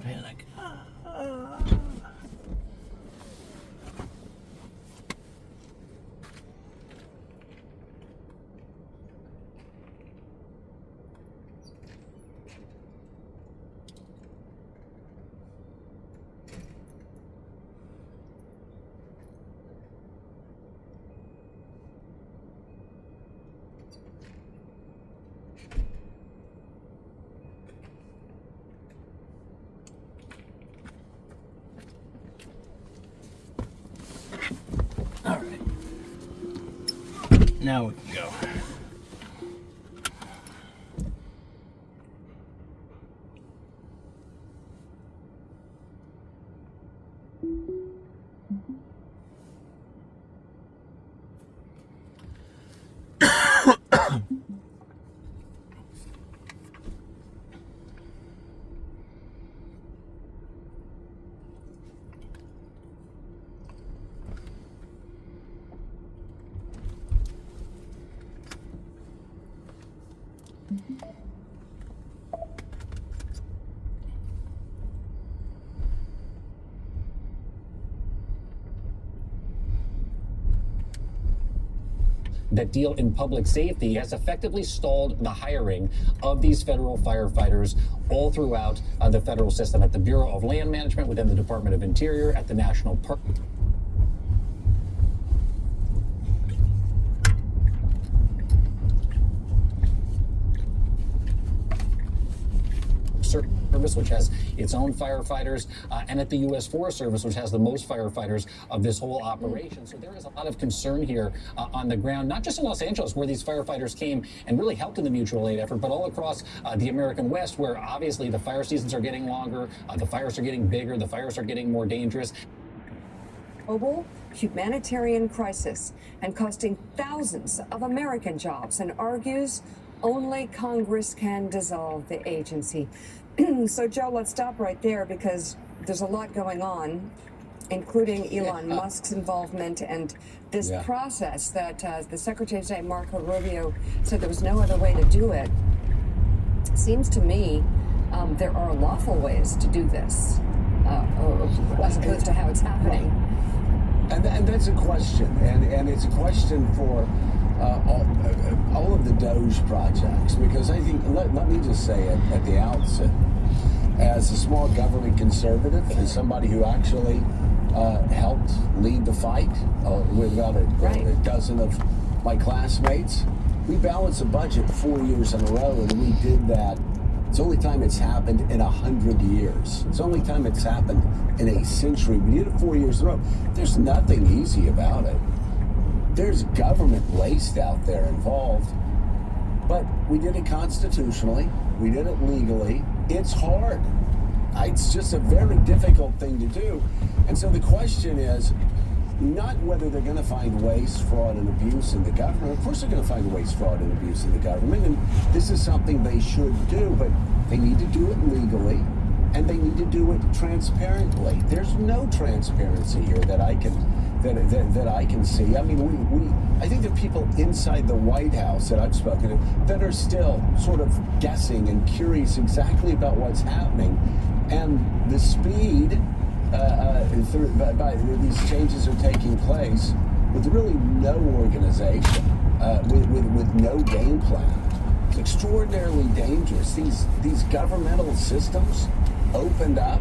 panic. All right. Now we can go. That deal in public safety has effectively stalled the hiring of these federal firefighters all throughout the federal system, at the Bureau of Land Management, within the Department of Interior, at the National Park Service, which has its own firefighters, and at the U.S. Forest Service, which has the most firefighters of this whole operation. So there is a lot of concern here on the ground, not just in Los Angeles, where these firefighters came and really helped in the mutual aid effort, but all across the American West, where obviously the fire seasons are getting longer, the fires are getting bigger, the fires are getting more dangerous. Global humanitarian crisis and costing thousands of American jobs, and argues only Congress can dissolve the agency. So, Joe, let's stop right there, because there's a lot going on, including Elon Musk's involvement and this process that the Secretary of State, Marco Rubio, said there was no other way to do it. Seems to me there are lawful ways to do this, as opposed to how it's happening. And that's a question, and it's a question for all of the DOGE projects, because I think, let me just say it at the outset, as a small government conservative, as somebody who actually helped lead the fight with about a dozen of my classmates, we balanced a budget 4 years in a row, and we did that. It's the only time it's happened in 100 years. It's the only time it's happened in a century. We did it 4 years in a row. There's nothing easy about it. There's government waste out there involved, but we did it constitutionally. We did it legally. It's hard. It's just a very difficult thing to do. And so the question is not whether they're going to find waste, fraud, and abuse in the government. Of course they're going to find waste, fraud, and abuse in the government, and this is something they should do, but they need to do it legally, and they need to do it transparently. There's no transparency here that I can see. I mean, I think there are people inside the White House that I've spoken to that are still sort of guessing and curious exactly about what's happening, and the speed by these changes are taking place with really no organization, with no game plan. It's extraordinarily dangerous. These governmental systems opened up.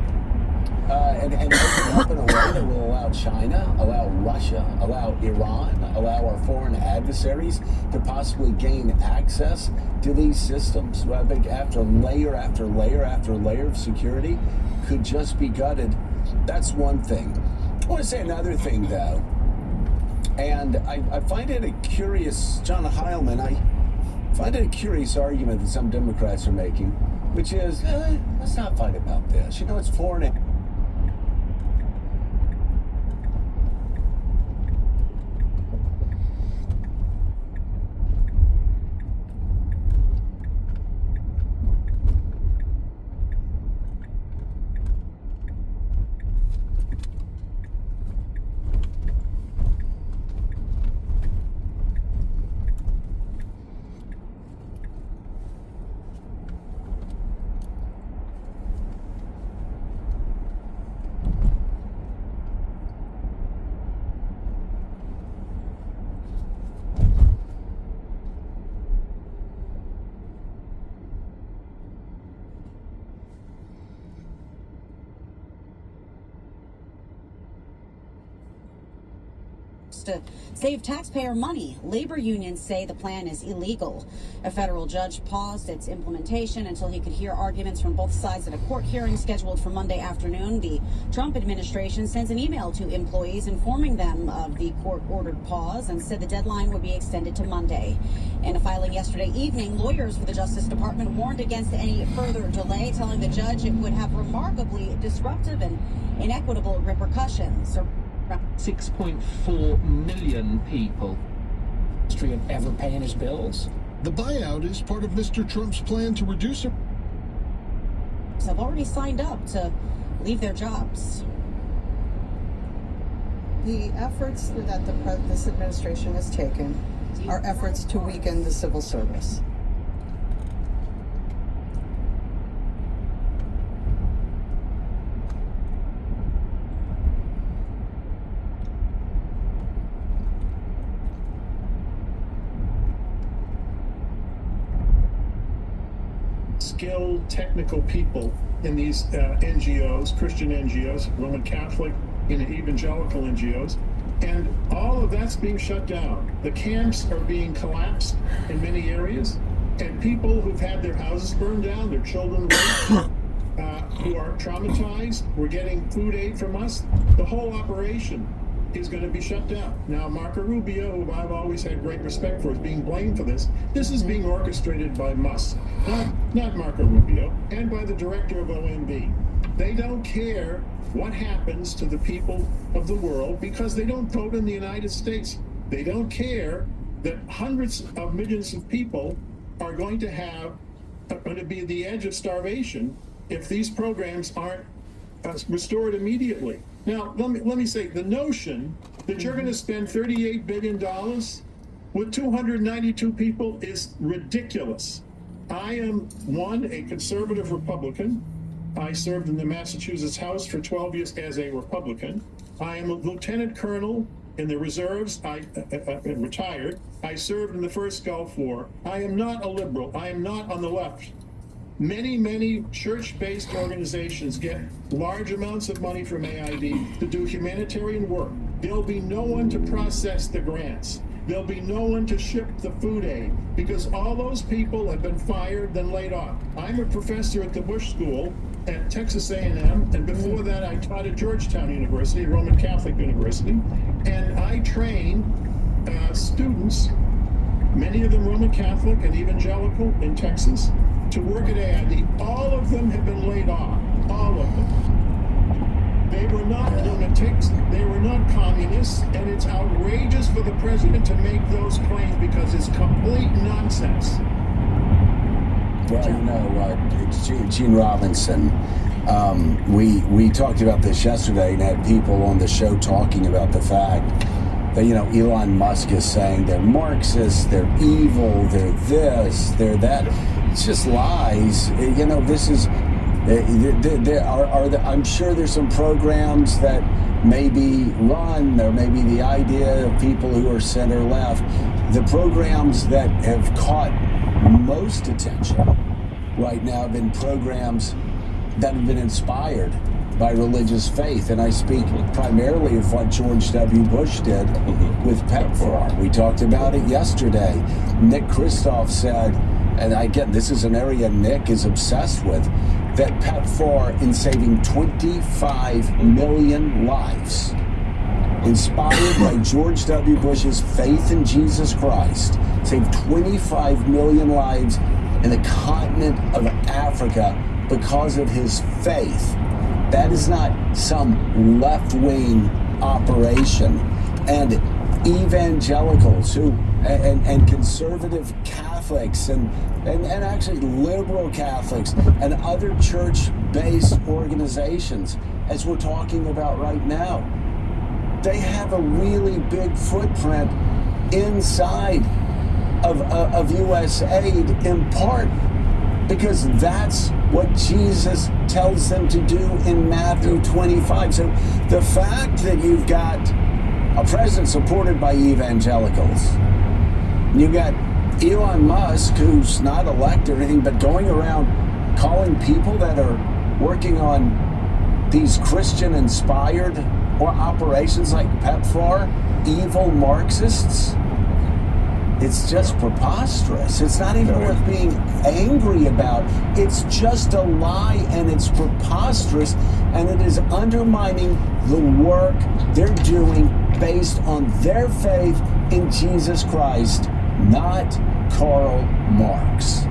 And open up in a way that will allow China, allow Russia, allow Iran, allow our foreign adversaries to possibly gain access to these systems. After layer after layer after layer of security could just be gutted. That's one thing. I want to say another thing, though, and I find it a curious, John Heilman, I find it a curious argument that some Democrats are making, which is, let's not fight about this. You know, it's foreign. to save taxpayer money. Labor unions say the plan is illegal. A federal judge paused its implementation until he could hear arguments from both sides at a court hearing scheduled for Monday afternoon. The Trump administration sends an email to employees informing them of the court-ordered pause and said the deadline would be extended to Monday. In a filing yesterday evening, lawyers for the Justice Department warned against any further delay, telling the judge it would have remarkably disruptive and inequitable repercussions. 6.4 million people. History of ever paying his bills. The buyout is part of Mr. Trump's plan to reduce it. Have already signed up to leave their jobs. The efforts that this administration has taken are efforts to weaken the civil service. Skilled technical people in these NGOs, Christian NGOs, Roman Catholic, and evangelical NGOs, and all of that's being shut down. The camps are being collapsed in many areas, and people who've had their houses burned down, their children raped, who are traumatized, were getting food aid from us. The whole operation is going to be shut down. Now, Marco Rubio, who I've always had great respect for, is being blamed for this. This is being orchestrated by Musk, not Marco Rubio, and by the director of OMB. They don't care what happens to the people of the world because they don't vote in the United States. They don't care that hundreds of millions of people are going to be at the edge of starvation if these programs aren't restored immediately. Now, let me say, the notion that you're going to spend $38 billion with 292 people is ridiculous. I am, a conservative Republican. I served in the Massachusetts House for 12 years as a Republican. I am a lieutenant colonel in the reserves. I retired. I served in the first Gulf War. I am not a liberal. I am not on the left. Many church-based organizations get large amounts of money from AID to do humanitarian work. There'll be no one to process the grants. There'll be no one to ship the food aid because all those people have been fired, then laid off. I'm a professor at the Bush School at Texas A&M, and before that I taught at Georgetown University, a Roman Catholic university, and I train students, many of them Roman Catholic and evangelical in Texas, to work at AID. All of them have been laid off. All of them. They were not lunatics. They were not communists. And it's outrageous for the president to make those claims because it's complete nonsense. Well, Gene Robinson, we talked about this yesterday and had people on the show talking about the fact that, Elon Musk is saying they're Marxists, they're evil, they're this, they're that. It's just lies. This is, I'm sure there's some programs that may be run. There may be the idea of people who are center left. The programs that have caught most attention right now have been programs that have been inspired by religious faith. And I speak primarily of what George W. Bush did with PEPFAR. We talked about it yesterday. Nick Kristof said, and again, this is an area Nick is obsessed with, that PEPFAR, in saving 25 million lives, inspired by George W. Bush's faith in Jesus Christ, saved 25 million lives in the continent of Africa because of his faith. That is not some left-wing operation. And evangelicals and conservative Catholics and actually liberal Catholics and other church-based organizations, as we're talking about right now, they have a really big footprint inside of U.S. aid, in part because that's what Jesus tells them to do in Matthew 25. So the fact that you've got a president supported by evangelicals, you've got Elon Musk, who's not elected or anything, but going around calling people that are working on these Christian-inspired or operations like PEPFAR, evil Marxists. It's just preposterous. It's not even worth being angry about. It's just a lie, and it's preposterous, and it is undermining the work they're doing based on their faith in Jesus Christ, not Karl Marx.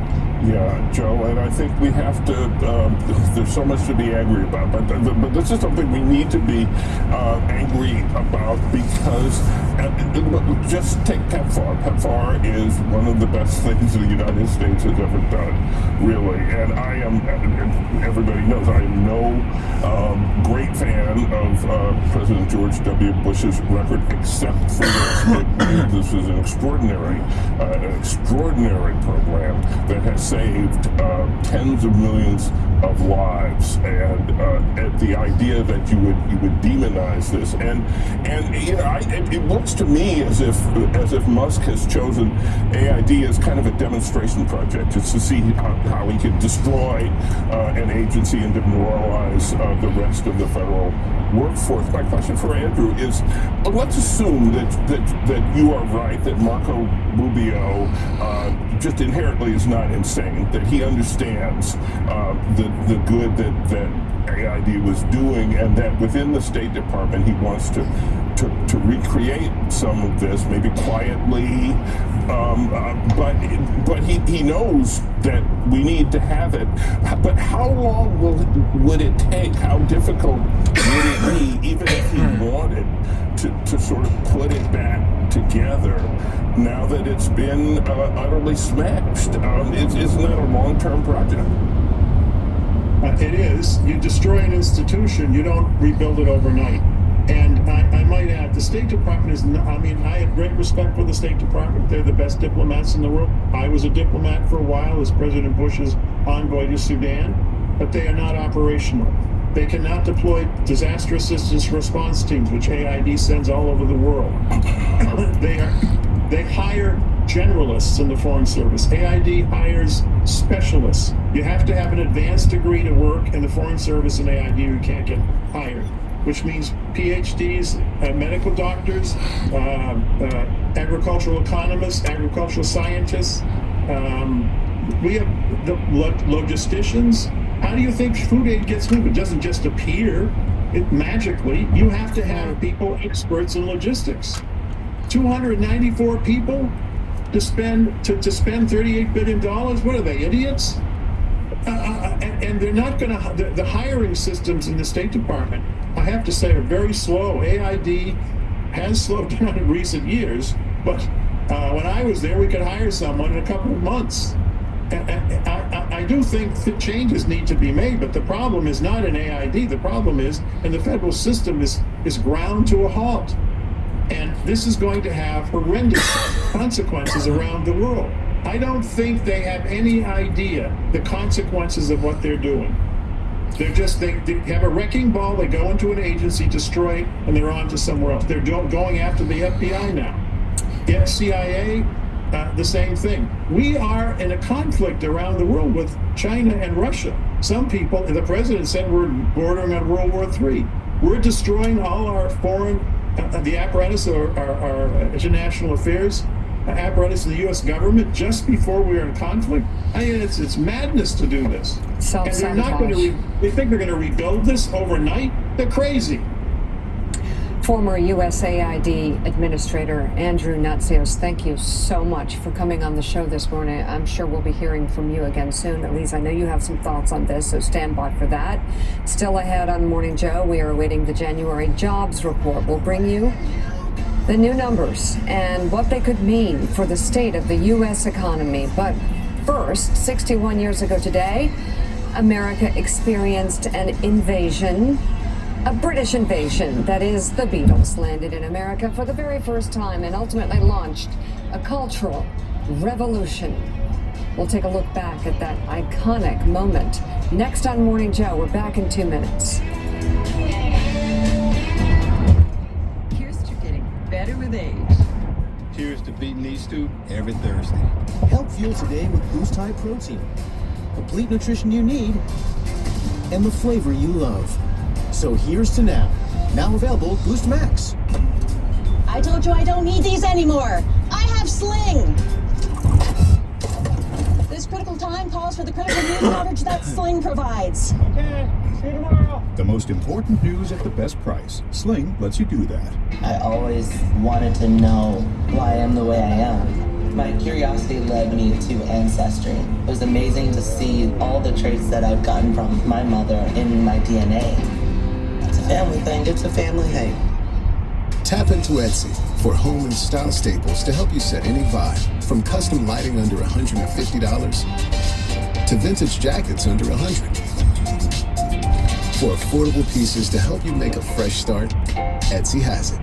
Yeah, Joe, and I think we have to, there's so much to be angry about, but this is something we need to be angry about because, just take PEPFAR. PEPFAR is one of the best things the United States has ever done, really, and I am, everybody knows, I am no great fan of President George W. Bush's record, except for this. This is an extraordinary program that has saved tens of millions of lives, and the idea that you would demonize this, and you know, it looks to me as if Musk has chosen AID as kind of a demonstration project, just to see how he can destroy an agency and demoralize the rest of the federal workforce. My question for Andrew is, let's assume that you are right, that Marco Rubio just inherently is not insane, that he understands the good that AID was doing, and that within the State Department he wants to recreate some of this, maybe quietly, but he knows that we need to have it. But how long would it take? How difficult would it be, even if he wanted to sort of put it back together now that it's been utterly smashed? Isn't that a long-term project? It is. You destroy an institution, you don't rebuild it overnight. And I might add, the State Department is not, I mean, I have great respect for the State Department. They're the best diplomats in the world. I was a diplomat for a while as President Bush's envoy to Sudan, but they are not operational. They cannot deploy disaster assistance response teams, which AID sends all over the world. They hire generalists in the Foreign Service. AID hires specialists. You have to have an advanced degree to work in the Foreign Service and AID, you can't get hired, which means PhDs, medical doctors, agricultural economists, agricultural scientists. We have the logisticians. How do you think food aid gets moved? It doesn't just appear magically. You have to have people experts in logistics. 294 people to spend $38 billion. What are they, idiots? And they're not going to. The hiring systems in the State Department, I have to say, are very slow. AID has slowed down in recent years, but when I was there, we could hire someone in a couple of months. I do think that changes need to be made, but the problem is not in AID. The problem is, and the federal system is ground to a halt. And this is going to have horrendous consequences around the world. I don't think they have any idea the consequences of what they're doing. They're just, they have a wrecking ball, they go into an agency, destroy it, and they're on to somewhere else. They're going after the FBI now. The CIA, the same thing. We are in a conflict around the world with China and Russia. Some people, the president said we're bordering on World War III. We're destroying all our foreign, the apparatus of our international affairs apparatus of the U.S. government just before we are in conflict. I mean, it's madness to do this. And they're not going to. They think they're going to rebuild this overnight. They're crazy. Former USAID Administrator Andrew Natsios, thank you so much for coming on the show this morning. I'm sure we'll be hearing from you again soon. At least I know you have some thoughts on this, so stand by for that. Still ahead on Morning Joe, we are awaiting the January jobs report. We'll bring you the new numbers and what they could mean for the state of the U.S. economy. But first, 61 years ago today, America experienced an invasion. A British invasion, that is, the Beatles landed in America for the very first time and ultimately launched a cultural revolution. We'll take a look back at that iconic moment. Next on Morning Joe, we're back in 2 minutes. Here's to getting better with age. Cheers to beating these two every Thursday. Help fuel today with Boost High Protein. Complete nutrition you need and the flavor you love. So here's to now. Now available Boost Max. I told you I don't need these anymore. I have Sling. This critical time calls for the critical news coverage that Sling provides. Okay, see you tomorrow. The most important news at the best price. Sling lets you do that. I always wanted to know why I am the way I am. My curiosity led me to Ancestry. It was amazing to see all the traits that I've gotten from my mother in my DNA. It's a family thing. It's a family thing. Tap into Etsy for home and style staples to help you set any vibe. From custom lighting under $150 to vintage jackets under $100. For affordable pieces to help you make a fresh start, Etsy has it.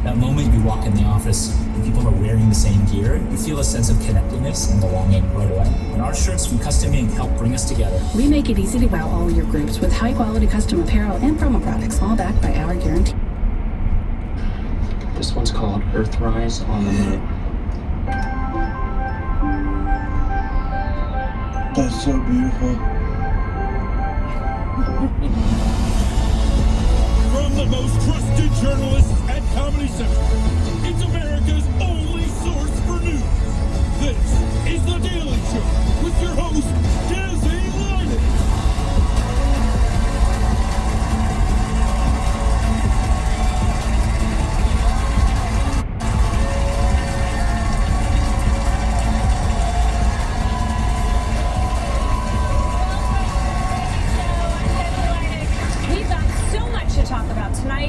That moment you walk in the office and people are wearing the same gear, you feel a sense of connectedness and belonging right away. And our shirts from Custom Ink help bring us together. We make it easy to wow all your groups with high-quality custom apparel and promo products, all backed by our guarantee. This one's called Earthrise on the Moon. That's so beautiful. From the most trusted journalists at Comedy Central, it's America's only source for news. This is The Daily Show with your host, Desi Lyden.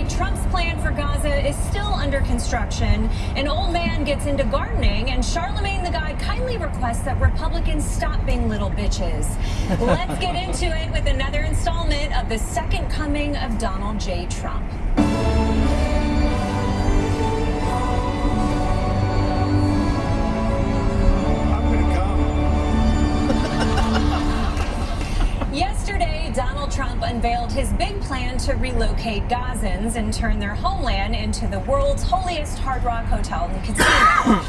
Trump's plan for Gaza is still under construction. An old man gets into gardening, and Charlemagne the God kindly requests that Republicans stop being little bitches. Let's get into it with another installment of the second coming of Donald J. Trump. Yesterday, Donald Trump unveiled his big plan to relocate Gazans and turn their homeland into the world's holiest Hard Rock hotel and casino.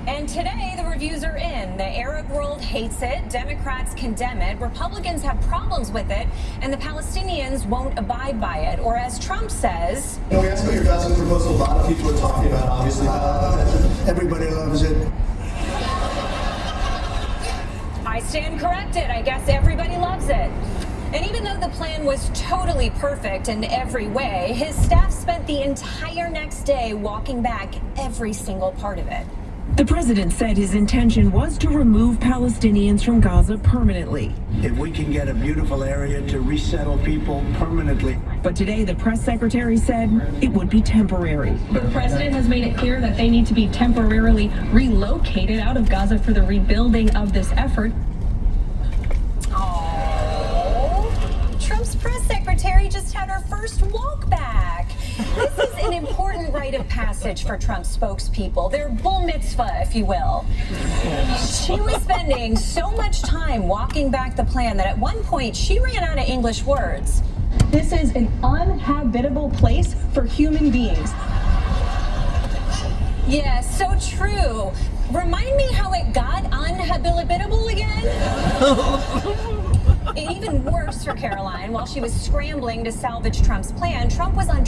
And today, the reviews are in. The Arab world hates it, Democrats condemn it, Republicans have problems with it, and the Palestinians won't abide by it. Or as Trump says... You know, we asked about your Gaza proposal. A lot of people are talking about it, obviously. Everybody loves it. I stand corrected. I guess everybody loves it. And even though the plan was totally perfect in every way, his staff spent the entire next day walking back every single part of it. The president said his intention was to remove Palestinians from Gaza permanently. If we can get a beautiful area to resettle people permanently. But today, the press secretary said it would be temporary. The president has made it clear that they need to be temporarily relocated out of Gaza for the rebuilding of this effort. Trump's press secretary just had her first walk back. This is an important rite of passage for Trump's spokespeople, their bull mitzvah, if you will. She was spending so much time walking back the plan that at one point she ran out of English words. This is an uninhabitable place for human beings. Yeah, so true. Remind me how it got uninhabitable again? Even worse for Caroline, while she was scrambling to salvage Trump's plan, Trump was on...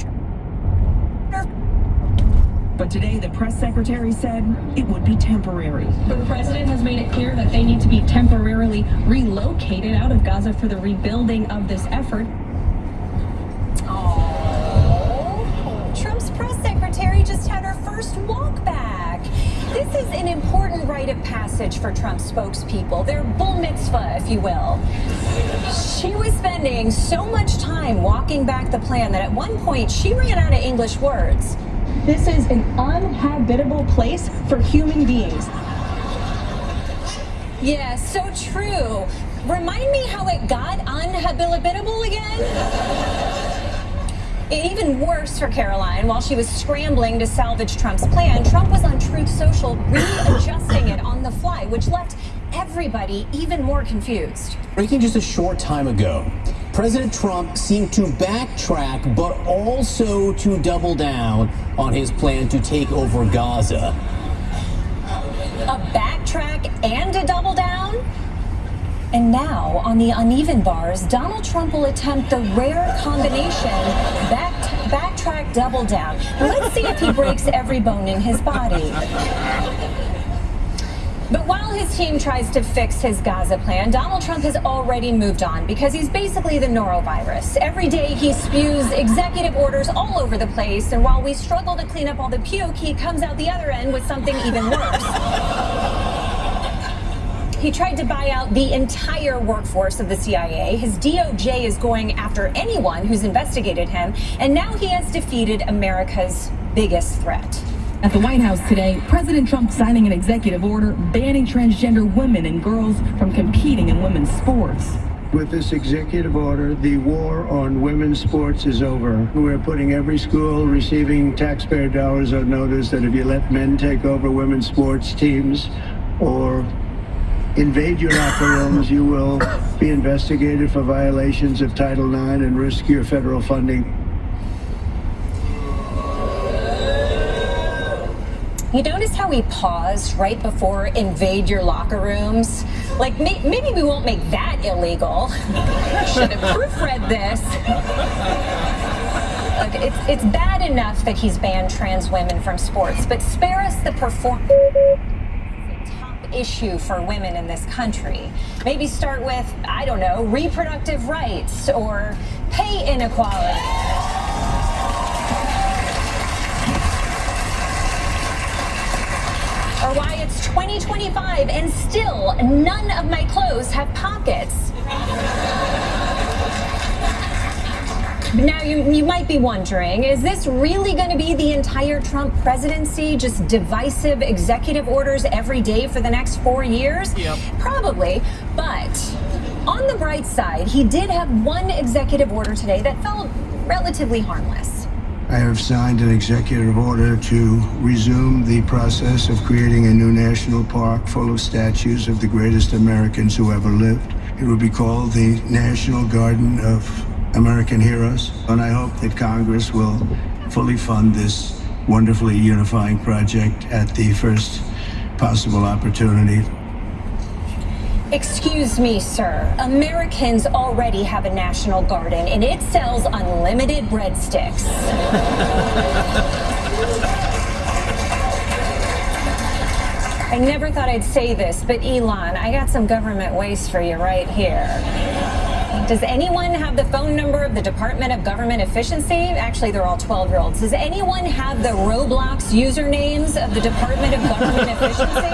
But today, the press secretary said it would be temporary. The president has made it clear that they need to be temporarily relocated out of Gaza for the rebuilding of this effort. Trump's press secretary just had her first walk back. This is an important rite of passage for Trump's spokespeople, their bull mitzvah, if you will. She was spending so much time walking back the plan that at one point she ran out of English words. This is an uninhabitable place for human beings. Yeah, so true. Remind me how it got uninhabitable again? Even worse for Caroline, while she was scrambling to salvage Trump's plan, Trump was on Truth Social readjusting it on the fly, which left everybody even more confused. Breaking just a short time ago, President Trump seemed to backtrack, but also to double down on his plan to take over Gaza. A backtrack and a double down? And now, on the uneven bars, Donald Trump will attempt the rare combination backtrack backtrack, double down. Let's see if he breaks every bone in his body. But while his team tries to fix his Gaza plan, Donald Trump has already moved on because he's basically the norovirus. Every day he spews executive orders all over the place, and while we struggle to clean up all the puke, he comes out the other end with something even worse. He tried to buy out the entire workforce of the CIA. His DOJ is going after anyone who's investigated him, and now he has defeated America's biggest threat. At the White House today, President Trump signing an executive order banning transgender women and girls from competing in women's sports. With this executive order, the war on women's sports is over. We're putting every school receiving taxpayer dollars on notice that if you let men take over women's sports teams or invade your locker rooms, you will be investigated for violations of Title IX and risk your federal funding. You notice how he paused right before invade your locker rooms? Like, maybe we won't make that illegal. Should have proofread this. Look, it's bad enough that he's banned trans women from sports, but spare us the performance. Issue for women in this country. Maybe start with, I don't know, reproductive rights or pay inequality. Or why it's 2025 and still none of my clothes have pockets. Now, you might be wondering, is this really going to be the entire Trump presidency? Just divisive executive orders every day for the next 4 years? Yep. Probably. But on the bright side, he did have one executive order today that felt relatively harmless. I have signed an executive order to resume the process of creating a new national park full of statues of the greatest Americans who ever lived. It will be called the National Garden of American Heroes, and I hope that Congress will fully fund this wonderfully unifying project at the first possible opportunity. Excuse me, sir. Americans already have a national garden, and it sells unlimited breadsticks. I never thought I'd say this, but Elon, I got some government waste for you right here. Does anyone have the phone number of the Department of Government Efficiency? Actually, they're all 12-year-olds. Does anyone have the Roblox usernames of the Department of Government Efficiency?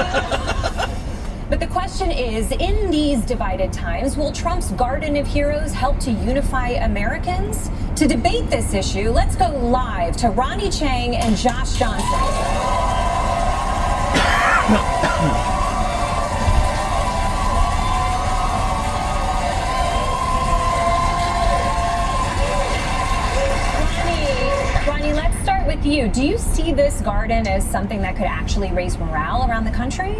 But the question is, in these divided times, will Trump's Garden of Heroes help to unify Americans? To debate this issue, let's go live to Ronnie Chang and Josh Johnson. Ronnie, let's start with you. Do you see this garden as something that could actually raise morale around the country?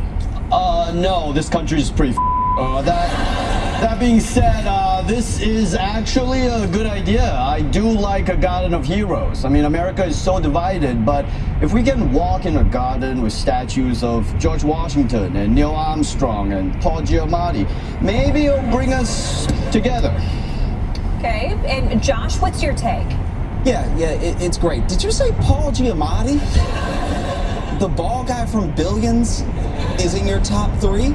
No, this country is pretty that being said, this is actually a good idea. I do like a garden of heroes. I mean, America is so divided, but if we can walk in a garden with statues of George Washington and Neil Armstrong and Paul Giamatti, maybe it'll bring us together. Okay, and Josh, what's your take? Yeah, it's great. Did you say Paul Giamatti? The bald guy from Billions is in your top 3?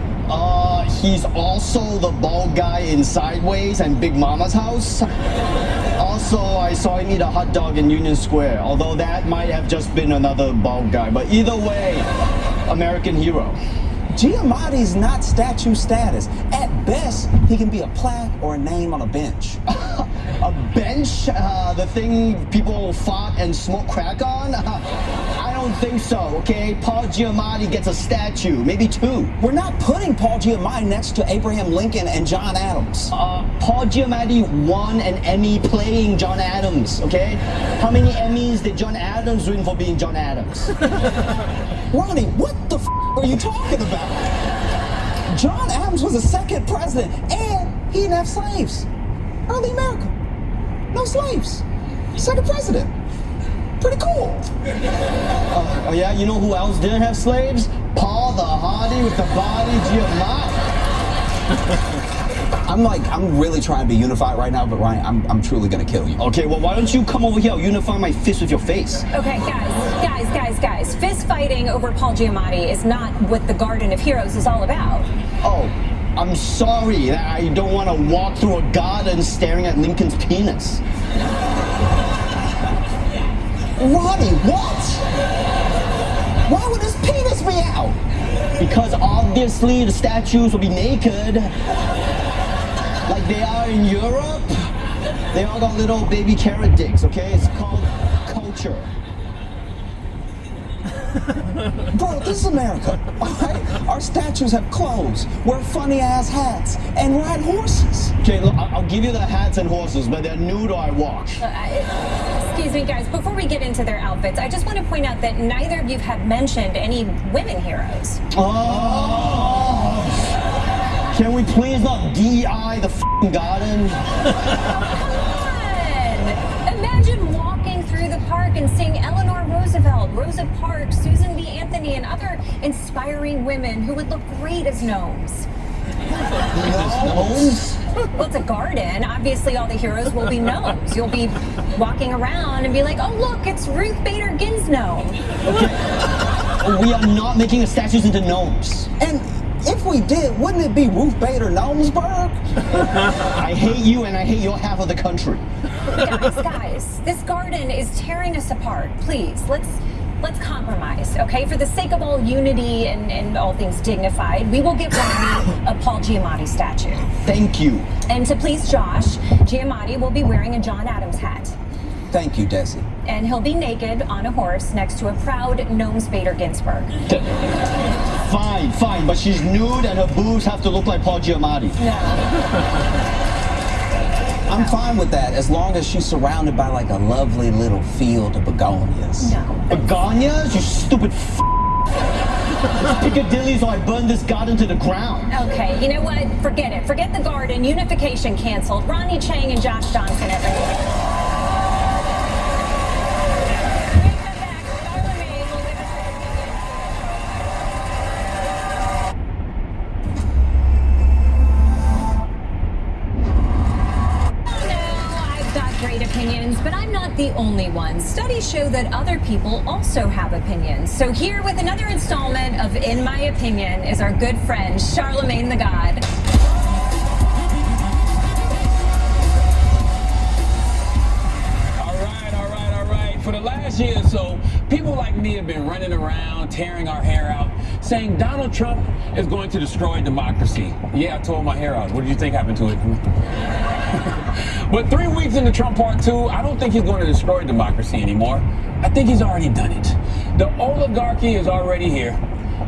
He's also the bald guy in Sideways and Big Mama's House. Also, I saw him eat a hot dog in Union Square, although that might have just been another bald guy. But either way, American hero. Giamatti's not statue status. At best, he can be a plaque or a name on a bench. A bench? The thing people fought and smoke crack on? I don't think so, okay? Paul Giamatti gets a statue, maybe 2. We're not putting Paul Giamatti next to Abraham Lincoln and John Adams. Paul Giamatti won an Emmy playing John Adams, okay? How many Emmys did John Adams win for being John Adams? Ronnie, what the are you talking about? John Adams was the 2nd president, and he didn't have slaves. Early America. No slaves. 2nd president. Pretty cool. Oh yeah, you know who else didn't have slaves? Paul the Hardy with the body, Giamatti. I'm really trying to be unified right now, but Ryan, I'm truly gonna kill you. Okay, well, why don't you come over here? I'll unify my fist with your face. Okay, guys. Fist fighting over Paul Giamatti is not what the Garden of Heroes is all about. Oh, I'm sorry. I don't want to walk through a garden staring at Lincoln's penis. Ronnie, what? Why would his penis be out? Because obviously the statues will be naked. Like they are in Europe. They all got little baby carrot dicks, okay? It's called culture. Bro, this is America, all right? Our statues have clothes, wear funny-ass hats, and ride horses. Okay, look, I'll give you the hats and horses, but they're nude or I wash. Excuse me, guys, before we get into their outfits, I just want to point out that neither of you have mentioned any women heroes. Oh! Can we please not DI the f***ing garden? Imagine walking through the park and seeing Eleanor Roosevelt, Rosa Parks, Susan B. Anthony, and other inspiring women who would look great as gnomes. Gnomes? Well, it's a garden. Obviously, all the heroes will be gnomes. You'll be walking around and be like, oh, look, it's Ruth Bader Ginsburg. Okay. We are not making the statues into gnomes. And if we did, wouldn't it be Ruth Bader Gnomesburg? I hate you and I hate your half of the country. Guys, this garden is tearing us apart. Please, let's compromise, okay? For the sake of all unity and all things dignified, we will give Ronnie a Paul Giamatti statue. Thank you. And to please Josh, Giamatti will be wearing a John Adams hat. Thank you, Desi. And he'll be naked on a horse next to a proud Gnomes Bader Ginsburg. Fine, but she's nude and her boobs have to look like Paul Giamatti. No. I'm fine with that, as long as she's surrounded by like a lovely little field of begonias. No. Begonias? You stupid f***. Piccadilly's or I burn this garden to the ground. Okay, you know what? Forget it. Forget the garden. Unification canceled. Ronnie Chang and Josh Johnson, everyone. But I'm not the only one. Studies show that other people also have opinions. So here with another installment of In My Opinion is our good friend, Charlemagne the God. All right. For the last year or so, people like me have been running around, tearing our hair out, saying Donald Trump is going to destroy democracy. Yeah, I tore my hair out. What did you think happened to it? But 3 weeks into Trump Part 2, I don't think he's going to destroy democracy anymore. I think he's already done it. The oligarchy is already here.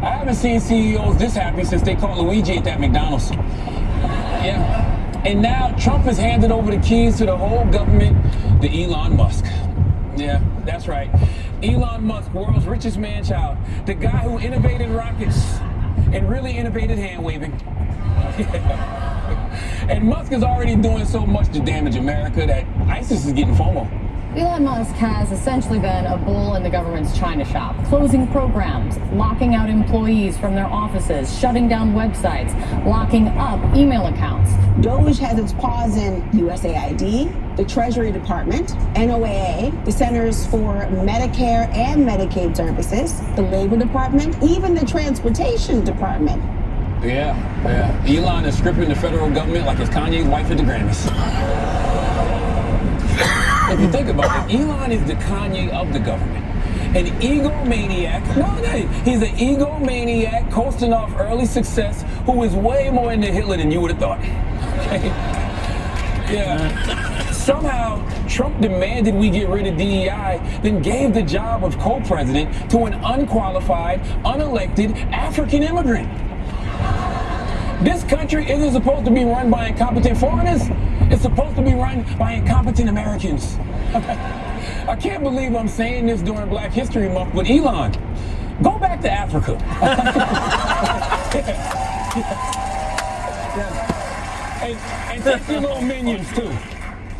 I haven't seen CEOs this happy since they caught Luigi at that McDonald's. Yeah. And now Trump has handed over the keys to the whole government to Elon Musk. Yeah, that's right. Elon Musk, world's richest man-child. The guy who innovated rockets and really innovated hand-waving. Yeah. And Musk is already doing so much to damage America that ISIS is getting FOMO. Elon Musk has essentially been a bull in the government's china shop, closing programs, locking out employees from their offices, shutting down websites, locking up email accounts. DOGE has its paws in USAID, the Treasury Department, NOAA, the Centers for Medicare and Medicaid Services, the Labor Department, even the Transportation Department. Yeah. Elon is stripping the federal government like it's Kanye's wife at the Grammys. If you think about it, Elon is the Kanye of the government. An egomaniac. He's an egomaniac coasting off early success who is way more into Hitler than you would have thought. Okay? Yeah. Somehow, Trump demanded we get rid of DEI, then gave the job of co-president to an unqualified, unelected African immigrant. This country isn't supposed to be run by incompetent foreigners. It's supposed to be run by incompetent Americans. I can't believe I'm saying this during Black History Month, but Elon, go back to Africa. And take your little minions too.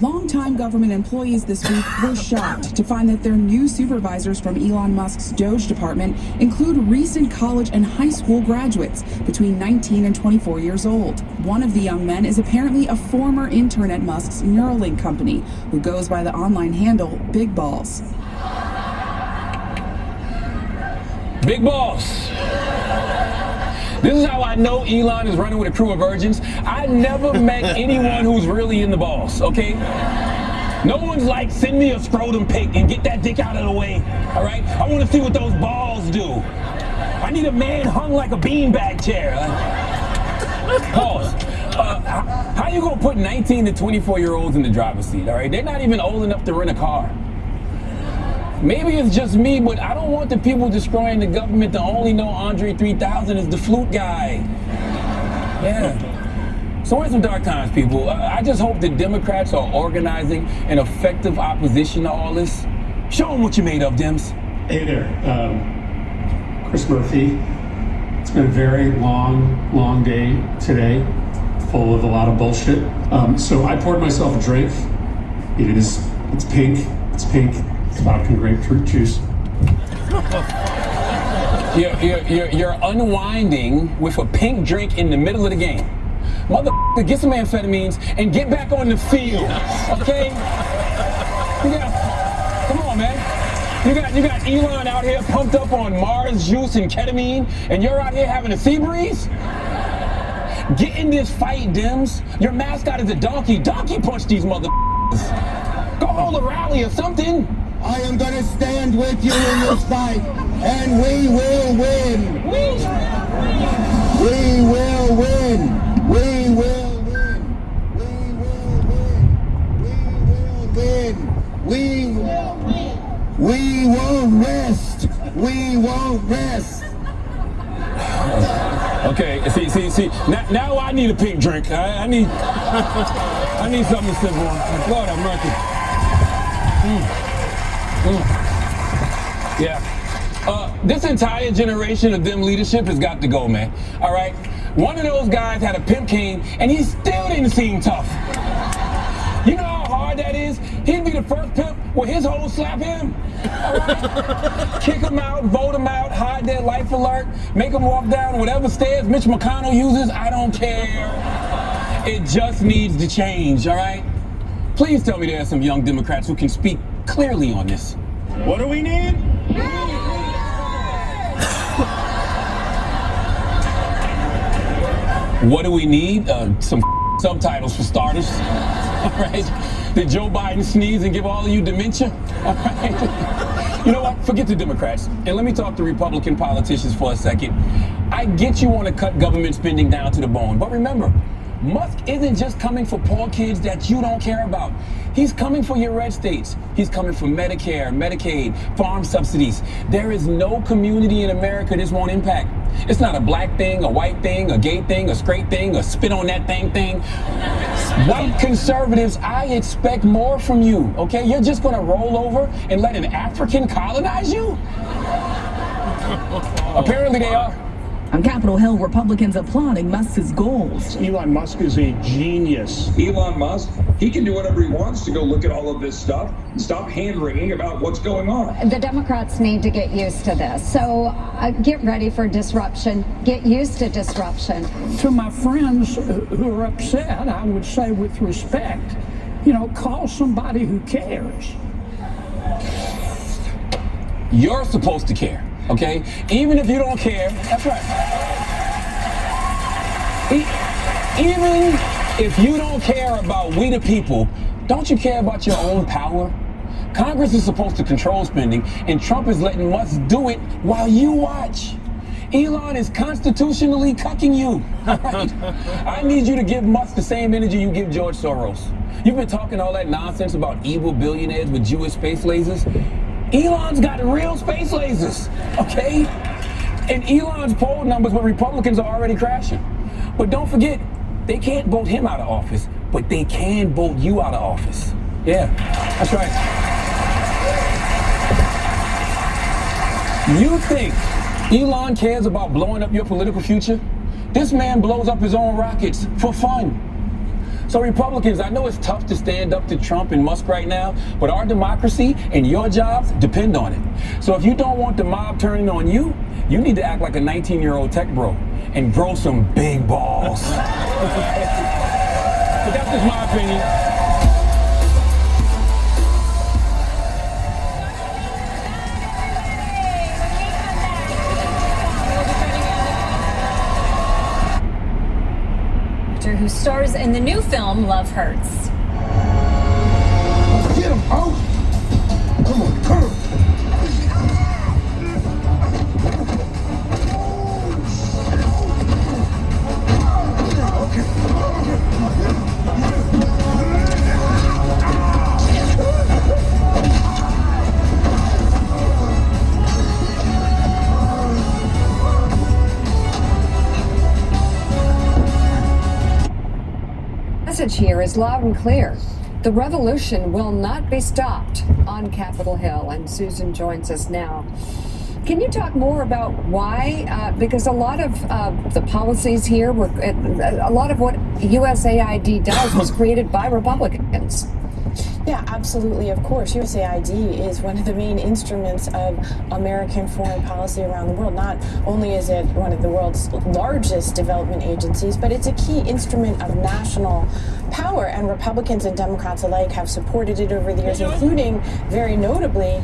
Longtime government employees this week were shocked to find that their new supervisors from Elon Musk's DOGE department include recent college and high school graduates between 19 and 24 years old. One of the young men is apparently a former intern at Musk's Neuralink company who goes by the online handle Big Balls. Big Balls. This is how I know Elon is running with a crew of virgins. I never met anyone who's really in the balls, okay? No one's like, send me a scrotum pic and get that dick out of the way, all right? I want to see what those balls do. I need a man hung like a beanbag chair. Pause. How you gonna put 19 to 24-year-olds in the driver's seat, all right? They're not even old enough to rent a car. Maybe it's just me, but I don't want the people destroying the government to only know Andre 3000 is the flute guy. Yeah. So we're in some dark times, people. I just hope the Democrats are organizing an effective opposition to all this. Show them what you're made of, Dems. Hey there, Chris Murphy. It's been a very long day today, full of a lot of bullshit. So I poured myself a drink. It's pink. It's vodka and grapefruit juice. You're unwinding with a pink drink in the middle of the game. Motherfucker, get some amphetamines and get back on the field, okay? Come on, man. You got Elon out here pumped up on Mars juice and ketamine, and you're out here having a sea breeze? Get in this fight, Dems. Your mascot is a donkey. Donkey punch these motherfuckers. Go hold a rally or something. I am going to stand with you in this fight, and we will win. We will win. We will win. We will win. We won't rest. We won't rest. Okay, see. Now I need a pink drink. I need something to sip on. Lord have mercy. Yeah. This entire generation of them leadership has got to go, man. All right? One of those guys had a pimp cane, and he still didn't seem tough. You know how hard that is? He'd be the first pimp where his hoes slap him. All right? Kick him out, vote him out, hide their life alert, make him walk down whatever stairs Mitch McConnell uses. I don't care. It just needs to change, all right? Please tell me there are some young Democrats who can speak clearly on this. What do we need? What do we need? Some subtitles for starters. All right. Did Joe Biden sneeze and give all of you dementia? All right. You know what? Forget the Democrats. And let me talk to Republican politicians for a second. I get you want to cut government spending down to the bone. But remember, Musk isn't just coming for poor kids that you don't care about. He's coming for your red states. He's coming for Medicare, Medicaid, farm subsidies. There is no community in America this won't impact. It's not a black thing, a white thing, a gay thing, a straight thing, a spit on that thing. White conservatives, I expect more from you, okay? You're just gonna roll over and let an African colonize you? Apparently they are. On Capitol Hill, Republicans applauding Musk's goals. Elon Musk is a genius. Elon Musk, he can do whatever he wants to go look at all of this stuff and stop hand-wringing about what's going on. The Democrats need to get used to this. So get ready for disruption. Get used to disruption. To my friends who are upset, I would say with respect, call somebody who cares. You're supposed to care. Okay? Even if you don't care, that's right. Even if you don't care about we the people, don't you care about your own power? Congress is supposed to control spending, and Trump is letting Musk do it while you watch. Elon is constitutionally cucking you. Right? I need you to give Musk the same energy you give George Soros. You've been talking all that nonsense about evil billionaires with Jewish space lasers. Elon's got real space lasers, okay? And Elon's poll numbers with Republicans are already crashing. But don't forget, they can't vote him out of office, but they can vote you out of office. Yeah, that's right. You think Elon cares about blowing up your political future? This man blows up his own rockets for fun. So Republicans, I know it's tough to stand up to Trump and Musk right now, but our democracy and your jobs depend on it. So if you don't want the mob turning on you, you need to act like a 19-year-old tech bro and grow some big balls. But that's just my opinion. Who stars in the new film Love Hurts. Get him out! Come on, come on! Message here is loud and clear. The revolution will not be stopped on Capitol Hill, and Susan joins us now. Can you talk more about why? Because a lot of the policies here were, a lot of what USAID does was created by Republicans. Yeah, absolutely. Of course, USAID is one of the main instruments of American foreign policy around the world. Not only is it one of the world's largest development agencies, but it's a key instrument of national power, and Republicans and Democrats alike have supported it over the years, including, very notably,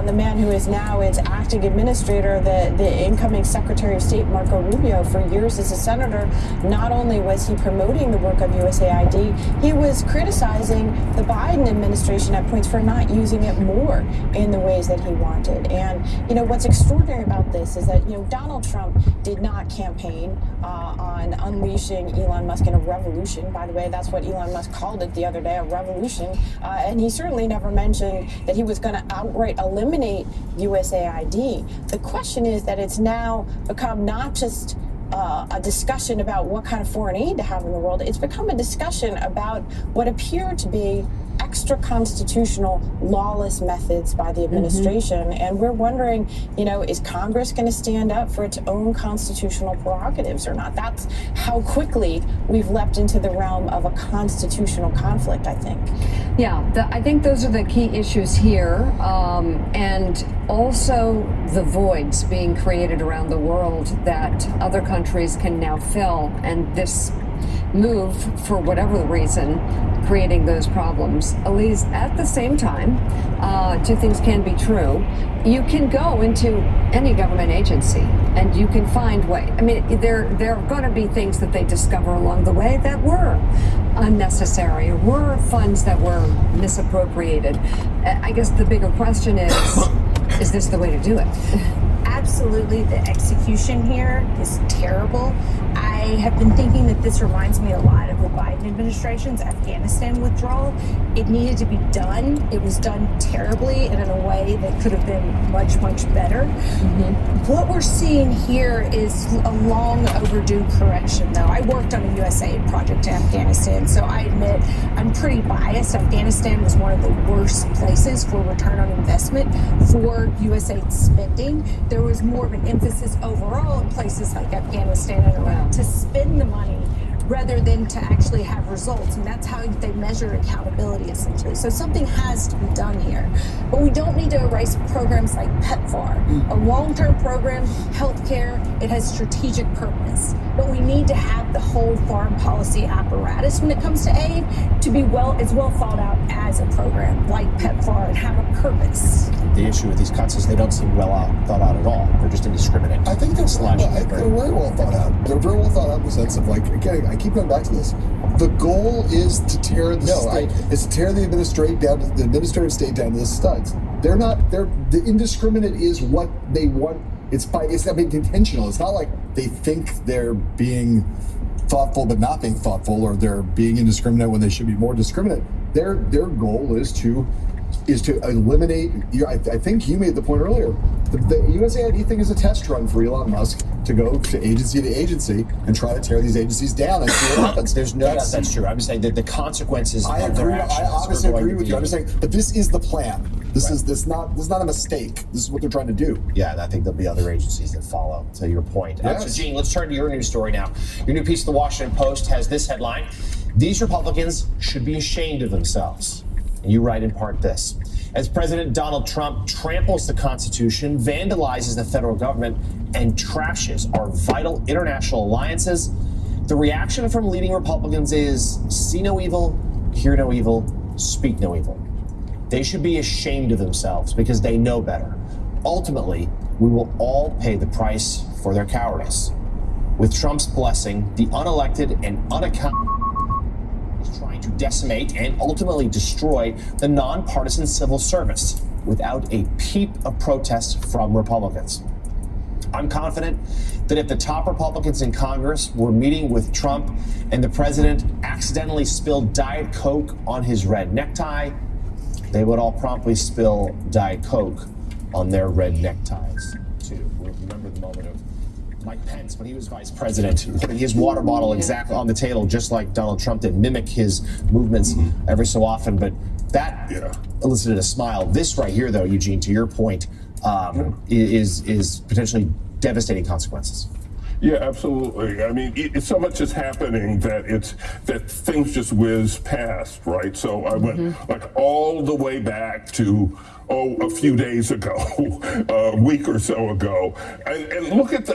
the man who is now its acting administrator, the incoming Secretary of State, Marco Rubio. For years as a senator, not only was he promoting the work of USAID, he was criticizing the Biden administration at points for not using it more in the ways that he wanted. And, you know, what's extraordinary about this is that, you know, Donald Trump did not campaign on unleashing Elon Musk in a revolution. By the way, that's what Elon Musk called it the other day, a revolution. And he certainly never mentioned that he was going to outright eliminate USAID. The question is that it's now become not just a discussion about what kind of foreign aid to have in the world. It's become a discussion about what appear to be extra constitutional, lawless methods by the administration. And we're wondering, you know, is Congress going to stand up for its own constitutional prerogatives or not? That's how quickly we've leapt into the realm of a constitutional conflict, I think. Yeah, I think those are the key issues here. And also the voids being created around the world that other countries can now fill. And this move, for whatever the reason, creating those problems. Elise, at the same time, two things can be true. You can go into any government agency and you can find ways. I mean, there are going to be things that they discover along the way that were unnecessary, were funds that were misappropriated. I guess the bigger question is this the way to do it? Absolutely, the execution here is terrible. I have been thinking that this reminds me a lot of the Biden administration's Afghanistan withdrawal. It needed to be done. It was done terribly and in a way that could have been much, much better. What we're seeing here is a long overdue correction, though. I worked on a USAID project to Afghanistan, so I admit I'm pretty biased. Afghanistan was one of the worst places for return on investment for USAID spending. There was more of an emphasis overall in places like Afghanistan and Iraq to spend the money rather than to actually have results. And that's how they measure accountability, essentially. So something has to be done here. But we don't need to erase programs like PEPFAR. A long-term program, healthcare, it has strategic purpose. But we need to have the whole foreign policy apparatus when it comes to aid to be as well thought out as a program like PEPFAR and have a purpose. The issue with these cuts is they don't seem thought out at all. They're just indiscriminate. I think they're very well thought out. They're very well thought out in the sense of, like, again, I keep going back to this. The goal is to tear the the administrative state down to the studs. The indiscriminate is what they want. It's intentional. It's not like they think they're being thoughtful but not being thoughtful, or they're being indiscriminate when they should be more discriminate. Their goal is to eliminate. I think you made the point earlier. The USAID thing is a test run for Elon Musk to go to agency and try to tear these agencies down and see what happens. There's no doubt that's true. I'm just saying that the consequences of their actions. I obviously agree with you. I'm just saying, but this is the plan. This is not a mistake. This is what they're trying to do. Yeah, and I think there'll be other agencies that follow, to your point. Yes. So, Gene, let's turn to your news story now. Your new piece of the Washington Post has this headline: These Republicans should be ashamed of themselves. And you write in part this: as President Donald Trump tramples the Constitution, vandalizes the federal government, and trashes our vital international alliances, the reaction from leading Republicans is see no evil, hear no evil, speak no evil. They should be ashamed of themselves because they know better. Ultimately, we will all pay the price for their cowardice. With Trump's blessing, the unelected and unaccountable is trying to decimate and ultimately destroy the nonpartisan civil service without a peep of protest from Republicans. I'm confident that if the top Republicans in Congress were meeting with Trump and the president accidentally spilled Diet Coke on his red necktie, they would all promptly spill Diet Coke on their red neckties, too. Remember the moment of Mike Pence when he was vice president, putting his water bottle exactly on the table, just like Donald Trump did, mimic his movements every so often. But that elicited a smile. This right here, though, Eugene, to your point, is potentially devastating consequences. Yeah, absolutely. I mean, so much is happening that things just whiz past, right? So I went like all the way back to a few days ago, a week or so ago, and look at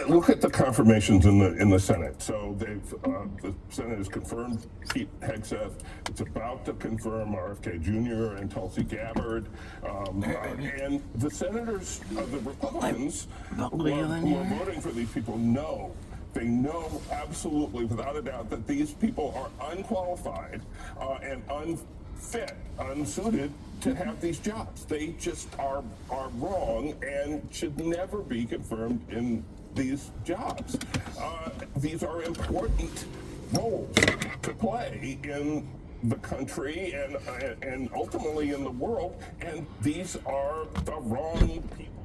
the confirmations in the Senate. So the Senate has confirmed Pete Hegseth. It's about to confirm RFK Jr. and Tulsi Gabbard, and the senators of the Republicans who are voting for these people know. They know absolutely, without a doubt, that these people are unqualified and unfit, unsuited to have these jobs. They just are wrong and should never be confirmed in these jobs. These are important roles to play in the country and ultimately in the world, and these are the wrong people